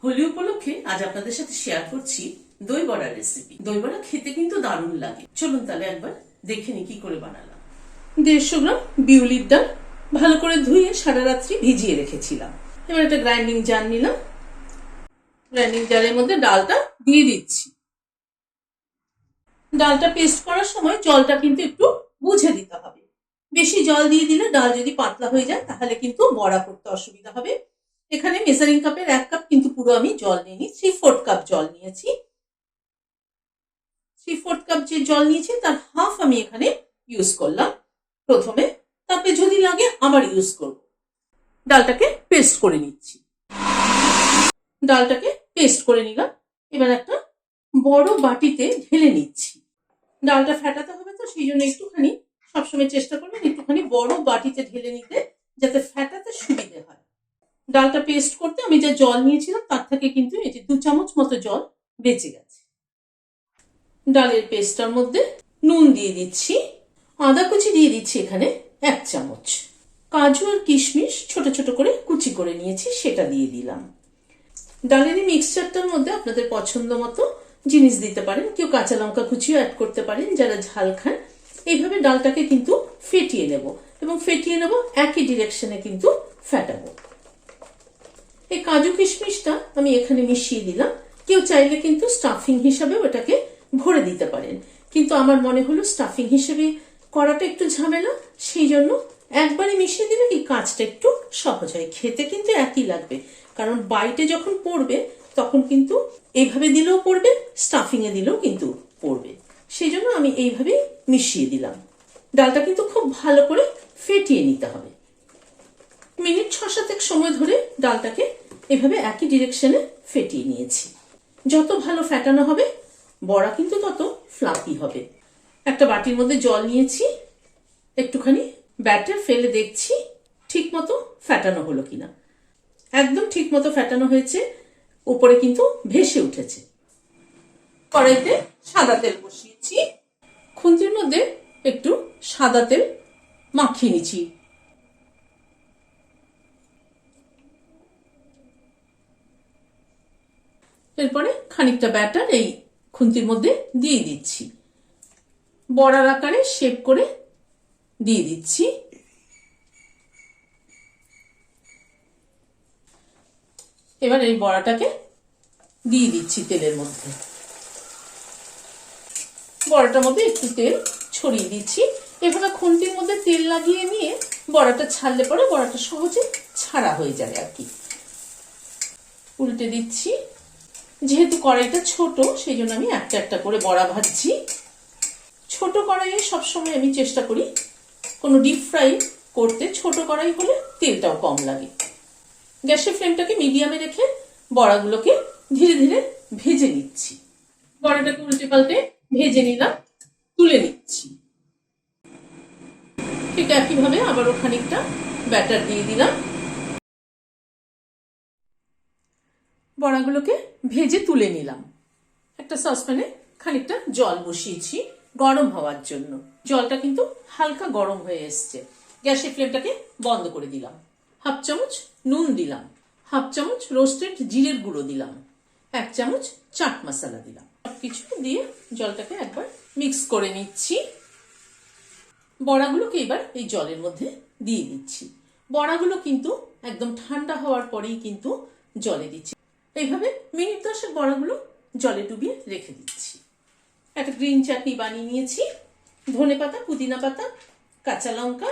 হোলি উপলক্ষে আজ আপনাদের সাথে শেয়ার করছি দই বড়ার রেসিপি। দই বড়া খেতে কিন্তু দারুণ লাগে। চলুন তাহলে একবার দেখে নি কি করে বানালাম। 150 গ্রাম বিউলির ডাল ভালো করে ধুয়ে সারা রাত্রি ভিজিয়ে রেখেছিলাম। এবার একটা গ্রাইন্ডিং জার নিলাম। গ্রাইন্ডিং জারের মধ্যে ডালটা দিয়ে দিচ্ছি। ডালটা পেস্ট করার সময় জলটা কিন্তু একটু বুঝে দিতে হবে। বেশি জল দিয়ে দিলে ডাল যদি পাতলা হয়ে যায় তাহলে কিন্তু বড়া করতে অসুবিধা হবে। এখানে মেজারিং কাপের 1 কাপ কিন্তু পুরো আমি জল নিইনি, 3/4 কাপ জল নিয়েছি। 3/4 কাপ যে জল নিয়েছি তার হাফ আমি এখানে ইউজ করলাম প্রথমে, তারপরে যদি লাগে আবার ইউজ করব। ডালটাকে পেস্ট করে নিচ্ছি। ডালটাকে পেস্ট করে নিলাম। এবার একটা বড় বাটিতে ঢেলে নিচ্ছি। ডালটা ফেটাতে হবে তো সেই জন্য একটুখানি সবসময় চেষ্টা করবেন একটুখানি বড় বাটিতে ঢেলে নিতে, যাতে ফেটাতে সুবিধে হয়। ডালটা পেস্ট করতে আমি যে জল নিয়েছিলাম তার থেকে কিন্তু এই যে 2 চামচ মতো জল বেঁচে গেছে। ডালের পেস্টটার মধ্যে নুন দিয়ে দিচ্ছি, আদা কুচি দিয়ে দিচ্ছি এখানে 1 চামচ, কাজু আর কিশমিশ ছোট ছোট করে কুচি করে নিয়েছি সেটা দিয়ে দিলাম। ডালের এই মিক্সচারটার মধ্যে আপনাদের পছন্দ মতো জিনিস দিতে পারেন, কেউ কাঁচা লঙ্কা কুচিও অ্যাড করতে পারেন যারা ঝাল খান। এইভাবে ডালটাকে কিন্তু ফেটিয়ে নেব এবং ফেটিয়ে নেব একই ডিরেকশনে কিন্তু ফেটাবো। এই কাজু কিশমিশটা আমি এখানে মিশিয়ে দিলাম। কেউ চাইলে কিন্তু স্টাফিং হিসাবে ওটাকে ভরে দিতে পারেন, কিন্তু আমার মনে হলো স্টাফিং হিসেবে করাটা একটু ঝামেলা, সেই জন্য একবারে মিশিয়ে দিলে কি কাজটা একটু সহজ হয়। খেতে কিন্তু একই লাগবে, কারণ বাইটে যখন পড়বে তখন কিন্তু এইভাবে দিলেও পড়বে, স্টাফিং এ দিলেও কিন্তু পড়বে। সেই জন্য আমি এইভাবেই মিশিয়ে দিলাম। ডালটা কিন্তু খুব ভালো করে ফেটিয়ে নিতে হবে। মিনিট 6-7 সময় ধরে ডালটাকে এভাবে একই ডিরেকশনে ফেটিয়ে নিয়েছি। যত ভালো ফেটানো হবে বড়া কিন্তু তত ফ্লাফি হবে। একটা বাটির মধ্যে জল নিয়েছি, একটুখানি ব্যাটার ফেলে দেখছি ঠিক মতো ফেটানো হলো কিনা। একদম ঠিক মতো ফেটানো হয়েছে, উপরে কিন্তু ভেসে উঠেছে। কড়াইতে সাদা তেল বসিয়েছি, খুন্তির মধ্যে একটু সাদা তেল মাখিয়ে নিচ্ছি। এরপরে খানিকটা ব্যাটার এই খুন্তির মধ্যে দিয়ে দিচ্ছি, বড়ার আকারে শেপ করে দিয়ে দিচ্ছি। এবার এই বড়াটাকে দিয়ে দিচ্ছি তেলের মধ্যে। বড়াটার মধ্যে একটু তেল ছড়িয়ে দিচ্ছি। এভাবে খুন্তির মধ্যে তেল লাগিয়ে নিয়ে বড়াটা ছাড়লে পরে বড়াটা সহজে ছাড়া হয়ে যাবে আর কি। উল্টে দিচ্ছি। যেহেতু কড়াইটা ছোট সেই জন্য আমি একটা একটা করে বড়া ভাজছি। ছোট কড়াইয়ে সবসময় আমি চেষ্টা করি কোনো ডিপ ফ্রাই করতে, ছোট কড়াই হলে তেলটাও কম লাগে। গ্যাসের ফ্লেমটাকে মিডিয়ামে রেখে বড়াগুলোকে ধীরে ধীরে ভেজে নিচ্ছি। বড়াটাকে উল্টে পাল্টে ভেজে নিলাম, তুলে নিচ্ছি। ঠিক একইভাবে আবারও খানিকটা ব্যাটার দিয়ে দিলাম। বড়াগুলোকে ভেজে তুলে নিলাম। একটা সসপ্যানে খানিকটা জল বসিয়েছি গরম হওয়ার জন্য। জলটা কিন্তু হালকা গরম হয়ে এসছে। গ্যাসের ফ্লেমটাকে বন্ধ করে দিলাম। 1/2 চামচ নুন দিলাম, 1/2 চামচ রোস্টেড জিরের গুঁড়ো দিলাম, 1 চামচ চাট মশলা দিলাম। সবকিছু দিয়ে জলটাকে একবার মিক্স করে নিচ্ছি। বড়াগুলোকে এবার এই জলের মধ্যে দিয়ে দিচ্ছি। বড়াগুলো কিন্তু একদম ঠান্ডা হওয়ার পরেই কিন্তু জলে দিচ্ছি। এইভাবে মিনিট 10 বড়াগুলো জলে ডুবিয়ে রেখে দিচ্ছি। একটা গ্রিন চাটনি বানিয়ে নিয়েছি, ধনেপাতা, পুদিনা পাতা, কাঁচা লঙ্কা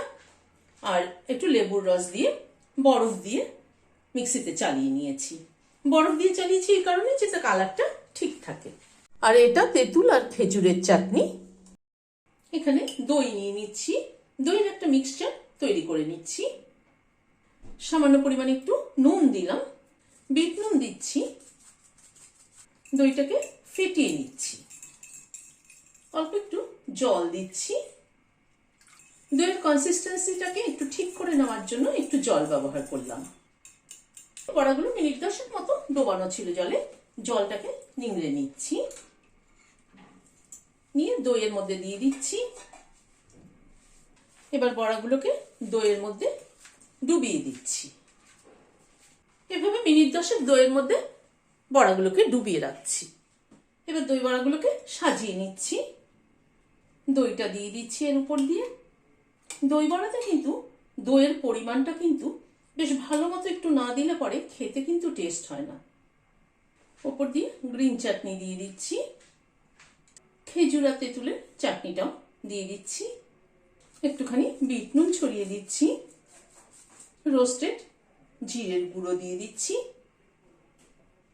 আর একটু লেবুর রস দিয়ে বরফ দিয়ে মিক্সিতে চালিয়ে নিয়েছি। বরফ দিয়ে চালিয়েছি এই কারণে যাতে কালারটা ঠিক থাকে। আর এটা তেঁতুল আর খেজুরের চাটনি। এখানে দই নিয়ে নিচ্ছি, দইয়ের একটা মিক্সচার তৈরি করে নিচ্ছি। সামান্য পরিমাণে একটু নুন দিলাম, বিট নুন দিচ্ছি। দইটাকে ফেটিয়ে নিচ্ছি, অল্প একটু জল দিচ্ছি। দইয়ের কনসিস্টেন্সিটাকে একটু ঠিক করে নেওয়ার জন্য একটু জল ব্যবহার করলাম। বড়াগুলো মিনিট 10 মতো ডোবানো ছিল জলে, জলটাকে নিংড়ে নিচ্ছি। নিয়ে দইয়ের মধ্যে দিয়ে দিচ্ছি। এবার বড়াগুলোকে দইয়ের মধ্যে ডুবিয়ে দিচ্ছি। এভাবে মিনিট 10 দইয়ের মধ্যে বড়াগুলোকে ডুবিয়ে রাখছি। এবার দই বড়াগুলোকে সাজিয়ে নিচ্ছি। দইটা দিয়ে দিচ্ছি এর উপর দিয়ে। দই বড়াতে কিন্তু দইয়ের পরিমাণটা কিন্তু বেশ ভালো মতো একটু না দিলে পরে খেতে কিন্তু টেস্ট হয় না। ওপর দিয়ে গ্রিন চাটনি দিয়ে দিচ্ছি। খেজুরা তেঁতুলের চাটনিটাও দিয়ে দিচ্ছি। একটুখানি বিট নুন ছড়িয়ে দিচ্ছি। রোস্টেড জিরের গুঁড়ো দিয়ে দিচ্ছি।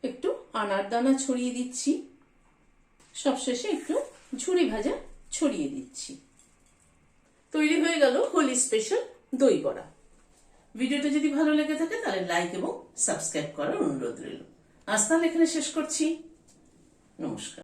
একটু আনার দানা ছড়িয়ে দিচ্ছি। সবশেষে একটু ঝুরি ভাজা ছড়িয়ে দিচ্ছি। তৈরি হয়ে গেল হোলি স্পেশাল দই বড়া। ভিডিওটা যদি ভালো লেগে থাকে তাহলে লাইক এবং সাবস্ক্রাইব করার অনুরোধ রইল। আজ তাহলে এখানে শেষ করছি। নমস্কার।